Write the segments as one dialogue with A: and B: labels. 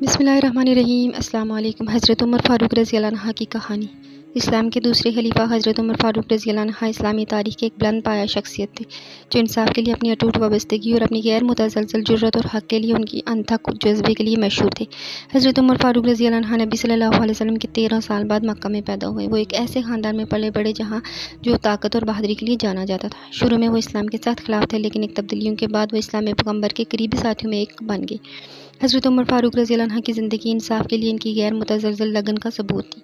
A: بسم اللہ الرحمن الرحیم۔ السلام علیکم۔ حضرت عمر فاروق رضی اللہ عنہ کی کہانی۔ اسلام کے دوسرے خلیفہ حضرت عمر فاروق رضی اللہ عنہ اسلامی تاریخ کے ایک بلند پایہ شخصیت تھے، جو انصاف کے لیے اپنی اٹوٹ وابستگی اور اپنی غیر متزلزل جرأت اور حق کے لیے ان کی انتھک جذبے کے لیے مشہور تھے۔ حضرت عمر فاروق رضی اللہ عنہ نبی صلی اللہ علیہ وسلم کے 13 سال بعد مکہ میں پیدا ہوئے۔ وہ ایک ایسے خاندان میں پلے بڑھے جہاں جو طاقت اور بہادری کے لیے جانا جاتا تھا۔ شروع میں وہ اسلام کے سخت خلاف تھے، لیکن ایک تبدیلیوں کے بعد وہ اسلامی پیغمبر کے قریبی ساتھیوں میں ایک بن گئے۔ حضرت عمر فاروق رضی اللہ عنہ کی زندگی انصاف کے لیے ان کی غیر متزلزل لگن کا ثبوت تھی۔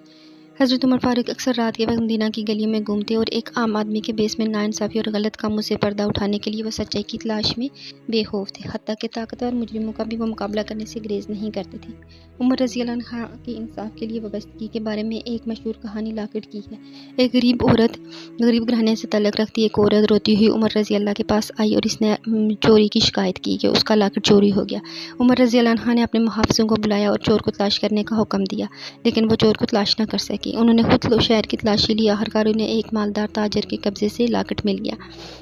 A: حضرت عمر فاروق اکثر رات کے وقت مدینہ کی گلیوں میں گھومتے اور ایک عام آدمی کے بیس میں ناانصافی اور غلط کاموں سے پردہ اٹھانے کے لیے وہ سچائی کی تلاش میں بے خوف تھے، حتیٰ کہ طاقتور مجرموں کا بھی وہ مقابلہ کرنے سے گریز نہیں کرتے تھے۔ عمر رضی اللہ عنہ کی انصاف کے لیے وابستگی کے بارے میں ایک مشہور کہانی لاکٹ کی ہے۔ ایک غریب گھرانے سے تعلق رکھتی ایک عورت روتی ہوئی عمر رضی اللہ کے پاس آئی اور اس نے چوری کی شکایت کی کہ اس کا لاکٹ چوری ہو گیا۔ عمر رضی اللہ عنہ نے اپنے محافظوں کو بلایا اور چور کو تلاش کرنے کا حکم دیا، لیکن وہ چور کو تلاش نہ کر سکے۔ انہوں نے خود شہر کی تلاشی لی، آخرکار انہیں ایک مالدار تاجر کے قبضے سے لاکٹ مل گیا۔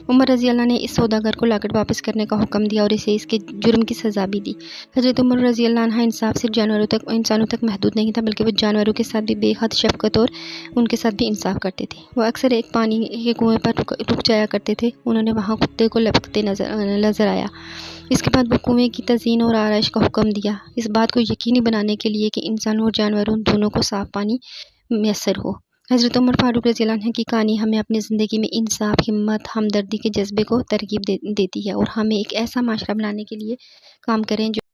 A: عمر رضی اللہ نے اس سوداگر کو لاکٹ واپس کرنے کا حکم دیا اور اسے اس کے جرم کی سزا بھی دی۔ حضرت عمر رضی اللہ عنہ انصاف صرف انسانوں تک محدود نہیں تھا، بلکہ وہ جانوروں کے ساتھ بھی بے حد شفقت اور ان کے ساتھ بھی انصاف کرتے تھے۔ وہ اکثر ایک پانی کے کنویں پر رک جایا کرتے تھے۔ انہوں نے وہاں کتے کو لپکتے نظر آیا۔ اس کے بعد وہ کنویں کی تزئین اور آرائش کا حکم دیا، اس بات کو یقینی بنانے کے لیے کہ انسانوں اور جانوروں دونوں کو صاف پانی میسر ہو۔ حضرت عمر فاروق رضی اللہ عنہ کی کہانی ہمیں اپنی زندگی میں انصاف، ہمت، ہمدردی کے جذبے کو ترغیب دیتی ہے اور ہمیں ایک ایسا معاشرہ بنانے کے لیے کام کریں جو